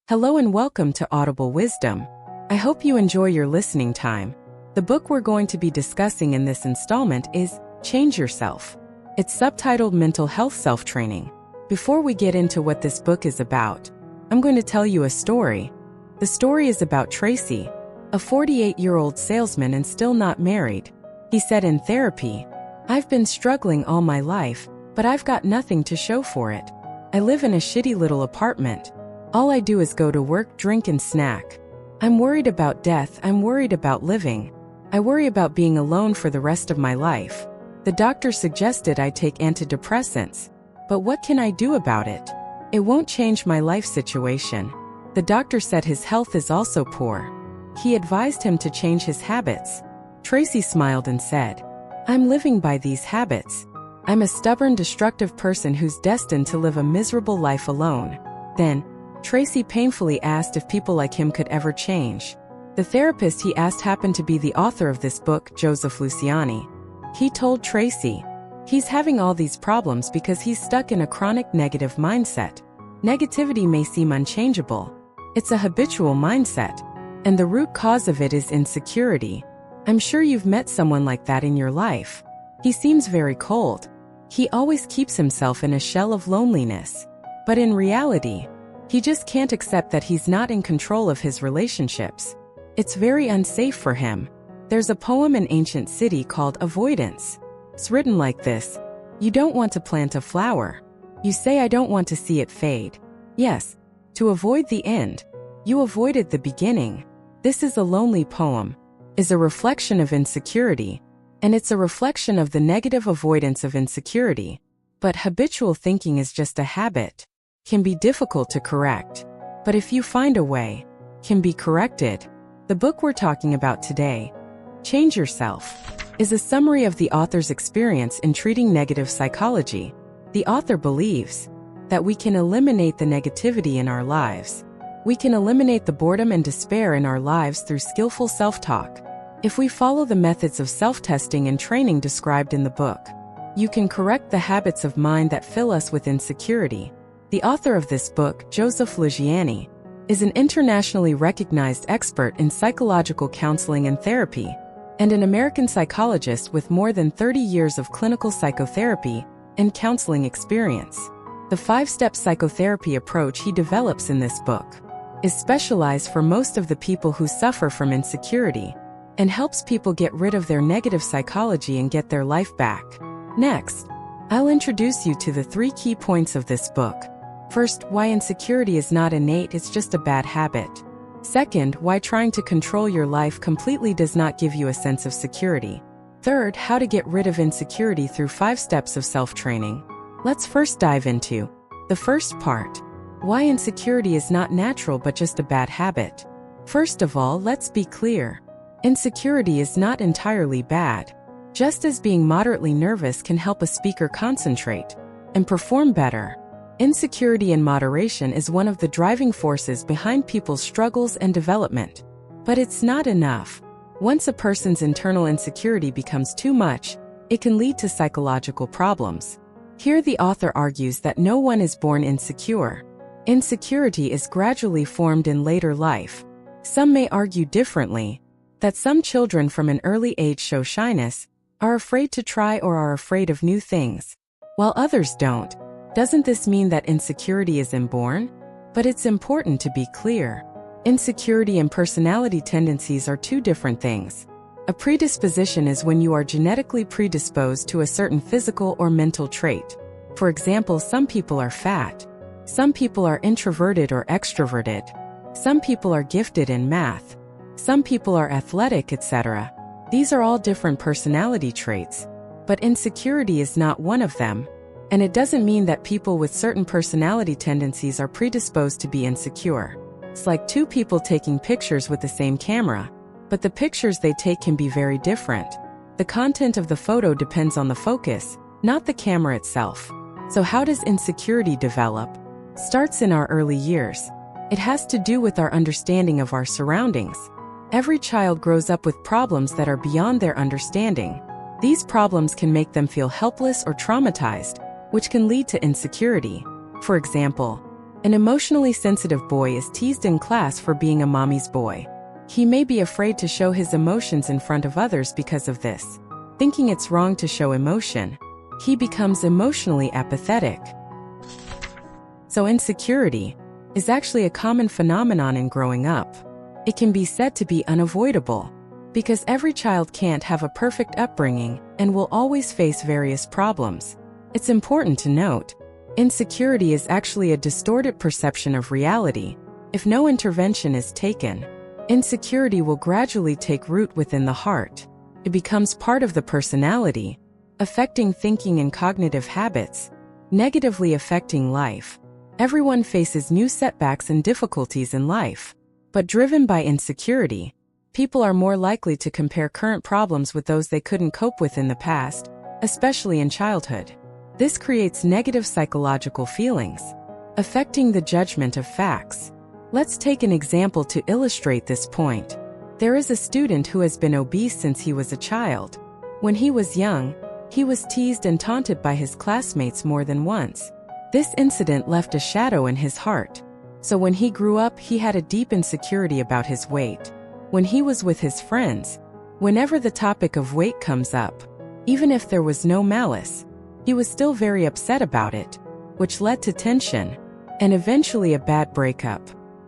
Hello and welcome to Audible Wisdom. I hope you enjoy your listening time. The book we're going to be discussing in this installment is Change Yourself. It's subtitled Mental Health Self-Training. Before we get into what this book is about, I'm going to tell you a story. The story is about Tracy, a 48-year-old salesman and still not married. He said in therapy, "I've been struggling all my life, but I've got nothing to show for it. I live in a shitty little apartment. All I do is go to work, drink, and snack. I'm worried about death. I'm worried about living. I worry about being alone for the rest of my life. The doctor suggested I take antidepressants. But what can I do about it? It won't change my life situation. The doctor said his health is also poor. He advised him to change his habits." Tracy smiled and said, "I'm living by these habits. I'm a stubborn, destructive person who's destined to live a miserable life alone." Then, Tracy painfully asked if people like him could ever change. The therapist he asked happened to be the author of this book, Joseph Luciani. He told Tracy, he's having all these problems because he's stuck in a chronic negative mindset. Negativity may seem unchangeable. It's a habitual mindset, and the root cause of it is insecurity. I'm sure you've met someone like that in your life. He seems very cold. He always keeps himself in a shell of loneliness. But in reality, he just can't accept that he's not in control of his relationships. It's very unsafe for him. There's a poem in ancient city called Avoidance. It's written like this: "You don't want to plant a flower. You say I don't want to see it fade. Yes, to avoid the end. You avoided the beginning." This is a lonely poem, is a reflection of insecurity, and it's a reflection of the negative avoidance of insecurity. But habitual thinking is just a habit. Can be difficult to correct, but if you find a way, can be corrected. The book we're talking about today, Change Yourself, is a summary of the author's experience in treating negative psychology. The author believes that we can eliminate the negativity in our lives. We can eliminate the boredom and despair in our lives through skillful self-talk. If we follow the methods of self-testing and training described in the book, you can correct the habits of mind that fill us with insecurity. The author of this book, Joseph Luciani, is an internationally recognized expert in psychological counseling and therapy, and an American psychologist with more than 30 years of clinical psychotherapy and counseling experience. The 5-step psychotherapy approach he develops in this book is specialized for most of the people who suffer from insecurity and helps people get rid of their negative psychology and get their life back. Next, I'll introduce you to the 3 key points of this book. First, why insecurity is not innate, it's just a bad habit. Second, why trying to control your life completely does not give you a sense of security. Third, how to get rid of insecurity through 5 steps of self-training. Let's first dive into the first part, why insecurity is not natural but just a bad habit. First of all, let's be clear. Insecurity is not entirely bad. Just as being moderately nervous can help a speaker concentrate and perform better, insecurity in moderation is one of the driving forces behind people's struggles and development. But it's not enough. Once a person's internal insecurity becomes too much, it can lead to psychological problems. Here the author argues that no one is born insecure. Insecurity is gradually formed in later life. Some may argue differently, that some children from an early age show shyness, are afraid to try or are afraid of new things, while others don't. Doesn't this mean that insecurity is inborn? But it's important to be clear. Insecurity and personality tendencies are 2 different things. A predisposition is when you are genetically predisposed to a certain physical or mental trait. For example, some people are fat. Some people are introverted or extroverted. Some people are gifted in math. Some people are athletic, etc. These are all different personality traits. But insecurity is not one of them. And it doesn't mean that people with certain personality tendencies are predisposed to be insecure. It's like 2 people taking pictures with the same camera, but the pictures they take can be very different. The content of the photo depends on the focus, not the camera itself. So how does insecurity develop? Starts in our early years. It has to do with our understanding of our surroundings. Every child grows up with problems that are beyond their understanding. These problems can make them feel helpless or traumatized, which can lead to insecurity. For example, An emotionally sensitive boy is teased in class for being a mommy's boy. He may be afraid to show his emotions in front of others because of this. Thinking it's wrong to show emotion, he becomes emotionally apathetic. So insecurity is actually a common phenomenon in growing up. It can be said to be unavoidable, because every child can't have a perfect upbringing and will always face various problems. It's important to note, insecurity is actually a distorted perception of reality. If no intervention is taken, insecurity will gradually take root within the heart. It becomes part of the personality, affecting thinking and cognitive habits, negatively affecting life. Everyone faces new setbacks and difficulties in life, but driven by insecurity, people are more likely to compare current problems with those they couldn't cope with in the past, especially in childhood. This creates negative psychological feelings, affecting the judgment of facts. Let's take an example to illustrate this point. There is a student who has been obese since he was a child. When he was young, he was teased and taunted by his classmates more than once. This incident left a shadow in his heart. So when he grew up, he had a deep insecurity about his weight. When he was with his friends, whenever the topic of weight comes up, even if there was no malice, he was still very upset about it, which led to tension and eventually a bad breakup.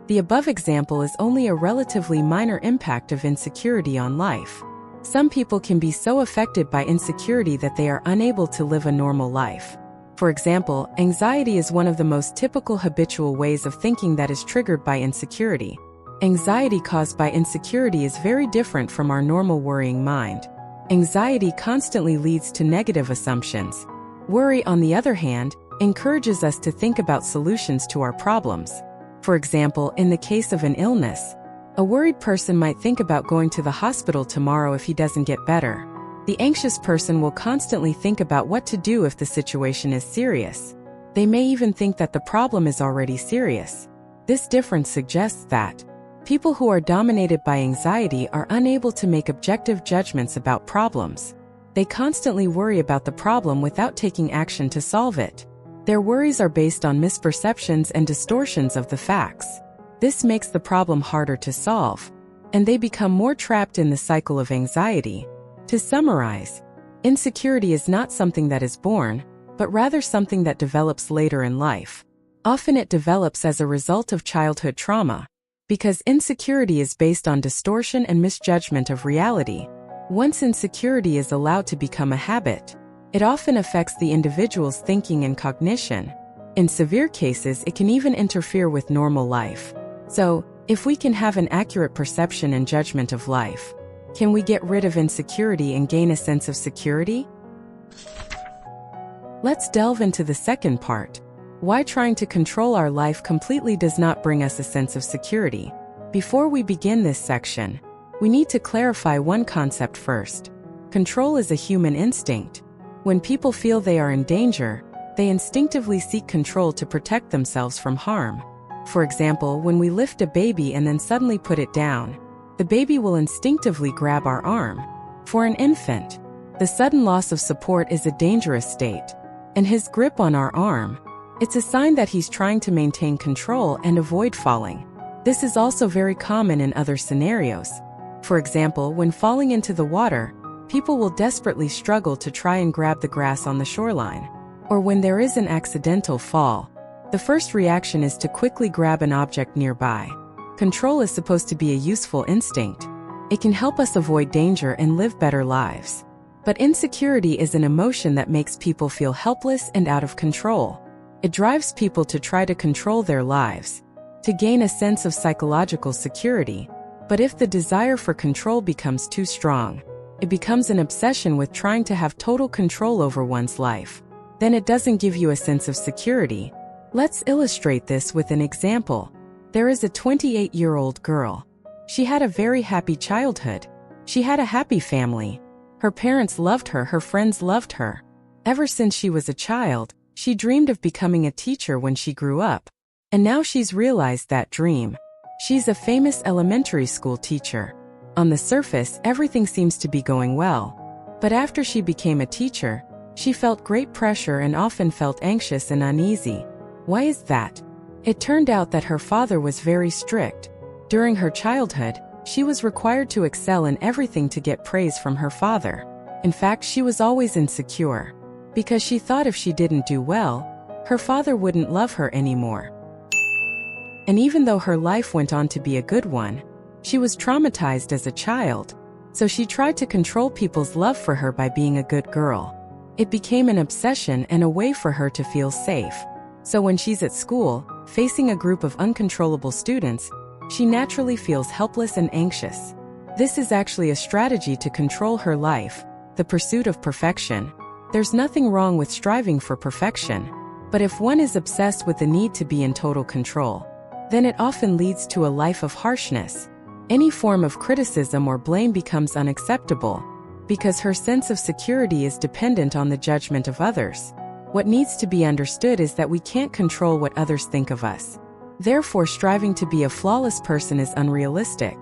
The above example is only a relatively minor impact of insecurity on life. Some people can be so affected by insecurity that they are unable to live a normal life. For example, anxiety is one of the most typical habitual ways of thinking that is triggered by insecurity. Anxiety caused by insecurity is very different from our normal worrying mind. Anxiety constantly leads to negative assumptions. Worry, on the other hand, encourages us to think about solutions to our problems. For example, in the case of an illness, a worried person might think about going to the hospital tomorrow if he doesn't get better. The anxious person will constantly think about what to do if the situation is serious. They may even think that the problem is already serious. This difference suggests that people who are dominated by anxiety are unable to make objective judgments about problems. They constantly worry about the problem without taking action to solve it. Their worries are based on misperceptions and distortions of the facts. This makes the problem harder to solve, and they become more trapped in the cycle of anxiety. To summarize, insecurity is not something that is born, but rather something that develops later in life. Often it develops as a result of childhood trauma, because insecurity is based on distortion and misjudgment of reality. Once insecurity is allowed to become a habit, it often affects the individual's thinking and cognition. In severe cases, it can even interfere with normal life. So, if we can have an accurate perception and judgment of life, can we get rid of insecurity and gain a sense of security? Let's delve into the second part. Why trying to control our life completely does not bring us a sense of security. Before we begin this section, we need to clarify one concept first. Control is a human instinct. When people feel they are in danger, they instinctively seek control to protect themselves from harm. For example, when we lift a baby and then suddenly put it down, the baby will instinctively grab our arm. For an infant, the sudden loss of support is a dangerous state, and his grip on our arm, it's a sign that he's trying to maintain control and avoid falling. This is also very common in other scenarios. For example, when falling into the water, people will desperately struggle to try and grab the grass on the shoreline. Or when there is an accidental fall, the first reaction is to quickly grab an object nearby. Control is supposed to be a useful instinct. It can help us avoid danger and live better lives. But insecurity is an emotion that makes people feel helpless and out of control. It drives people to try to control their lives, to gain a sense of psychological security. But if the desire for control becomes too strong, it becomes an obsession with trying to have total control over one's life. Then it doesn't give you a sense of security. Let's illustrate this with an example. There is a 28-year-old girl. She had a very happy childhood. She had a happy family. Her parents loved her, her friends loved her. Ever since she was a child, she dreamed of becoming a teacher when she grew up. And now she's realized that dream. She's a famous elementary school teacher. On the surface, everything seems to be going well. But after she became a teacher, she felt great pressure and often felt anxious and uneasy. Why is that? It turned out that her father was very strict. During her childhood, she was required to excel in everything to get praise from her father. In fact, she was always insecure, because she thought if she didn't do well, her father wouldn't love her anymore. And even though her life went on to be a good one, she was traumatized as a child, so she tried to control people's love for her by being a good girl. It became an obsession and a way for her to feel safe. So when she's at school, facing a group of uncontrollable students, she naturally feels helpless and anxious. This is actually a strategy to control her life, the pursuit of perfection. There's nothing wrong with striving for perfection, but if one is obsessed with the need to be in total control, then it often leads to a life of harshness. Any form of criticism or blame becomes unacceptable, because her sense of security is dependent on the judgment of others. What needs to be understood is that we can't control what others think of us. Therefore, striving to be a flawless person is unrealistic.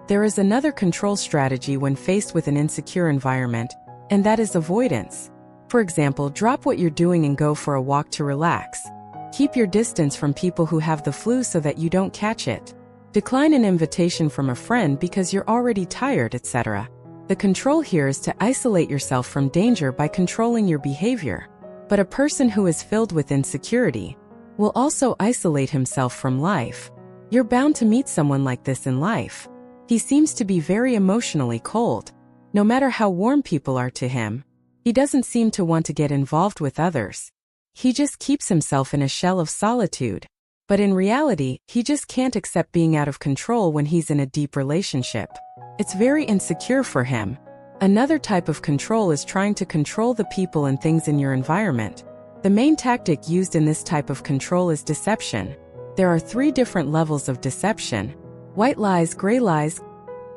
There is another control strategy when faced with an insecure environment, and that is avoidance. For example, drop what you're doing and go for a walk to relax. Keep your distance from people who have the flu so that you don't catch it. Decline an invitation from a friend because you're already tired, etc. The control here is to isolate yourself from danger by controlling your behavior. But a person who is filled with insecurity will also isolate himself from life. You're bound to meet someone like this in life. He seems to be very emotionally cold. No matter how warm people are to him, he doesn't seem to want to get involved with others. He just keeps himself in a shell of solitude. But in reality, he just can't accept being out of control when he's in a deep relationship. It's very insecure for him. Another type of control is trying to control the people and things in your environment. The main tactic used in this type of control is deception. There are 3 different levels of deception: white lies, gray lies,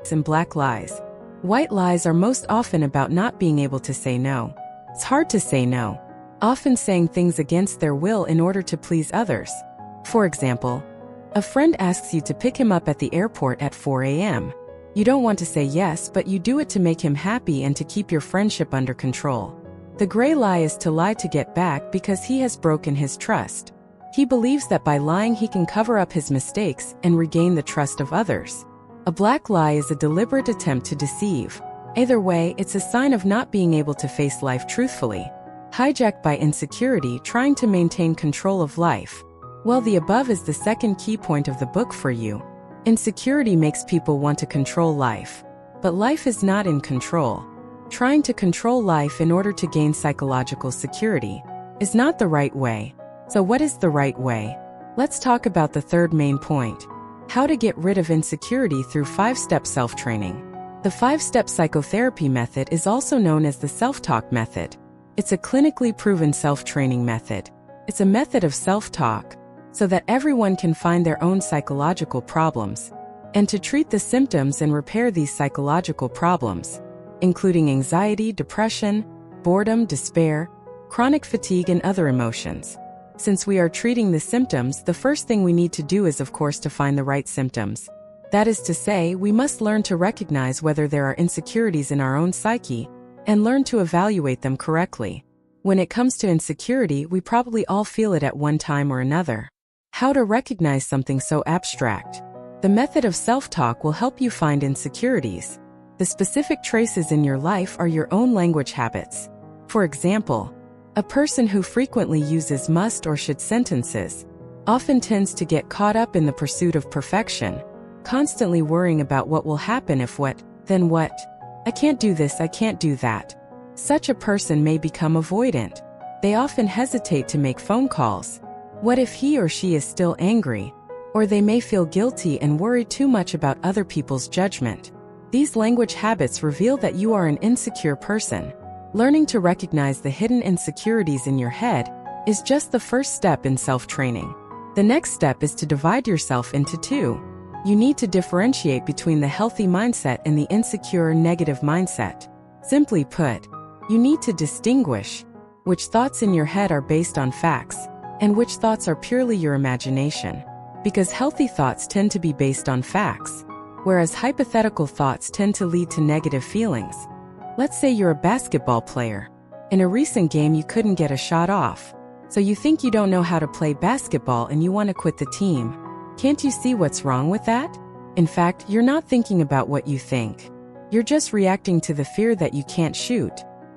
and black lies. White lies are most often about not being able to say no. It's hard to say no, often saying things against their will in order to please others. For example, a friend asks you to pick him up at the airport at 4 a.m. You don't want to say yes, but you do it to make him happy and to keep your friendship under control. The gray lie is to lie to get back because he has broken his trust. He believes that by lying he can cover up his mistakes and regain the trust of others. A black lie is a deliberate attempt to deceive. Either way, it's a sign of not being able to face life truthfully. Hijacked by insecurity, trying to maintain control of life. Well, the above is the second key point of the book for you. Insecurity makes people want to control life. But life is not in control. Trying to control life in order to gain psychological security is not the right way. So what is the right way? Let's talk about the third main point: how to get rid of insecurity through 5-step self-training. The 5-step psychotherapy method is also known as the self-talk method. It's a clinically proven self-training method. It's a method of self-talk so that everyone can find their own psychological problems and to treat the symptoms and repair these psychological problems, including anxiety, depression, boredom, despair, chronic fatigue, and other emotions. Since we are treating the symptoms, the first thing we need to do is, of course, to find the right symptoms. That is to say, we must learn to recognize whether there are insecurities in our own psyche and learn to evaluate them correctly. When it comes to insecurity, we probably all feel it at one time or another. How to recognize something so abstract? The method of self-talk will help you find insecurities. The specific traces in your life are your own language habits. For example, a person who frequently uses must or should sentences often tends to get caught up in the pursuit of perfection, constantly worrying about what will happen if what, then what. I can't do this, I can't do that. Such a person may become avoidant. They often hesitate to make phone calls. What if he or she is still angry? Or they may feel guilty and worry too much about other people's judgment. These language habits reveal that you are an insecure person. Learning to recognize the hidden insecurities in your head is just the first step in self-training. The next step is to divide yourself into 2. You need to differentiate between the healthy mindset and the insecure, negative mindset. Simply put, you need to distinguish which thoughts in your head are based on facts and which thoughts are purely your imagination. Because healthy thoughts tend to be based on facts, whereas hypothetical thoughts tend to lead to negative feelings. Let's say you're a basketball player. In a recent game, you couldn't get a shot off. So you think you don't know how to play basketball and you want to quit the team. Can't you see what's wrong with that? In fact, you're not thinking about what you think. You're just reacting to the fear that you can't shoot.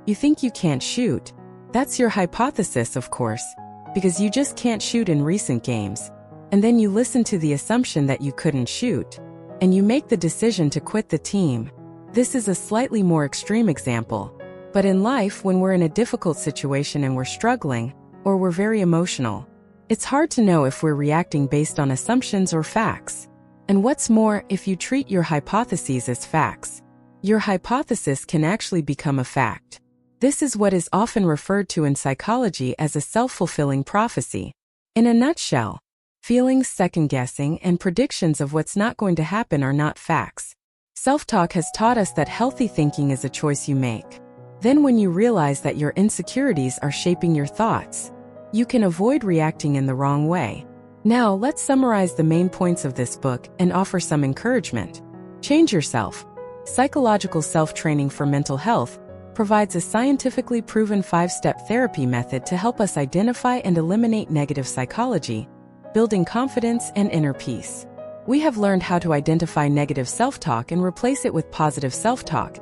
You think you can't shoot. That's your hypothesis, of course, because you just can't shoot in recent games. And then you listen to the assumption that you couldn't shoot, and you make the decision to quit the team. This is a slightly more extreme example. But in life, when we're in a difficult situation and we're struggling, or we're very emotional, it's hard to know if we're reacting based on assumptions or facts. And what's more, if you treat your hypotheses as facts, your hypothesis can actually become a fact. This is what is often referred to in psychology as a self-fulfilling prophecy. In a nutshell, feelings, second-guessing, and predictions of what's not going to happen are not facts. Self-talk has taught us that healthy thinking is a choice you make. Then when you realize that your insecurities are shaping your thoughts, you can avoid reacting in the wrong way. Now, let's summarize the main points of this book and offer some encouragement. Change yourself. Psychological self-training for mental health provides a scientifically proven 5-step therapy method to help us identify and eliminate negative psychology, building confidence and inner peace. We have learned how to identify negative self-talk and replace it with positive self-talk.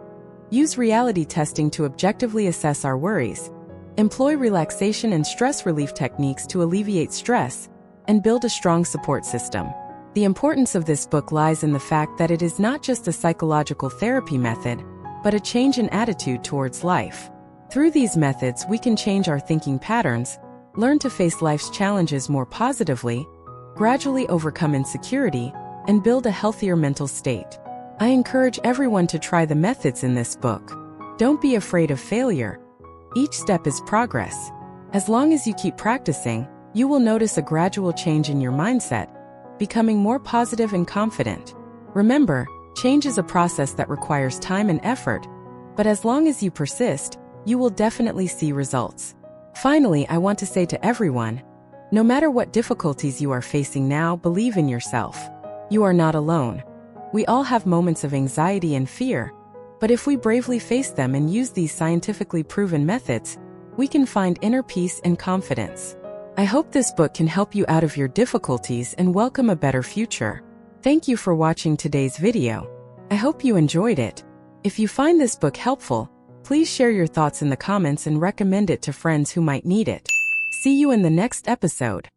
Use reality testing to objectively assess our worries. Employ relaxation and stress relief techniques to alleviate stress, and build a strong support system. The importance of this book lies in the fact that it is not just a psychological therapy method, but a change in attitude towards life. Through these methods, we can change our thinking patterns, learn to face life's challenges more positively, gradually overcome insecurity, and build a healthier mental state. I encourage everyone to try the methods in this book. Don't be afraid of failure. Each step is progress. As long as you keep practicing, you will notice a gradual change in your mindset, becoming more positive and confident. Remember, change is a process that requires time and effort, but as long as you persist, you will definitely see results. Finally, I want to say to everyone, no matter what difficulties you are facing now, believe in yourself. You are not alone. We all have moments of anxiety and fear, but if we bravely face them and use these scientifically proven methods, we can find inner peace and confidence. I hope this book can help you out of your difficulties and welcome a better future. Thank you for watching today's video. I hope you enjoyed it. If you find this book helpful, please share your thoughts in the comments and recommend it to friends who might need it. See you in the next episode.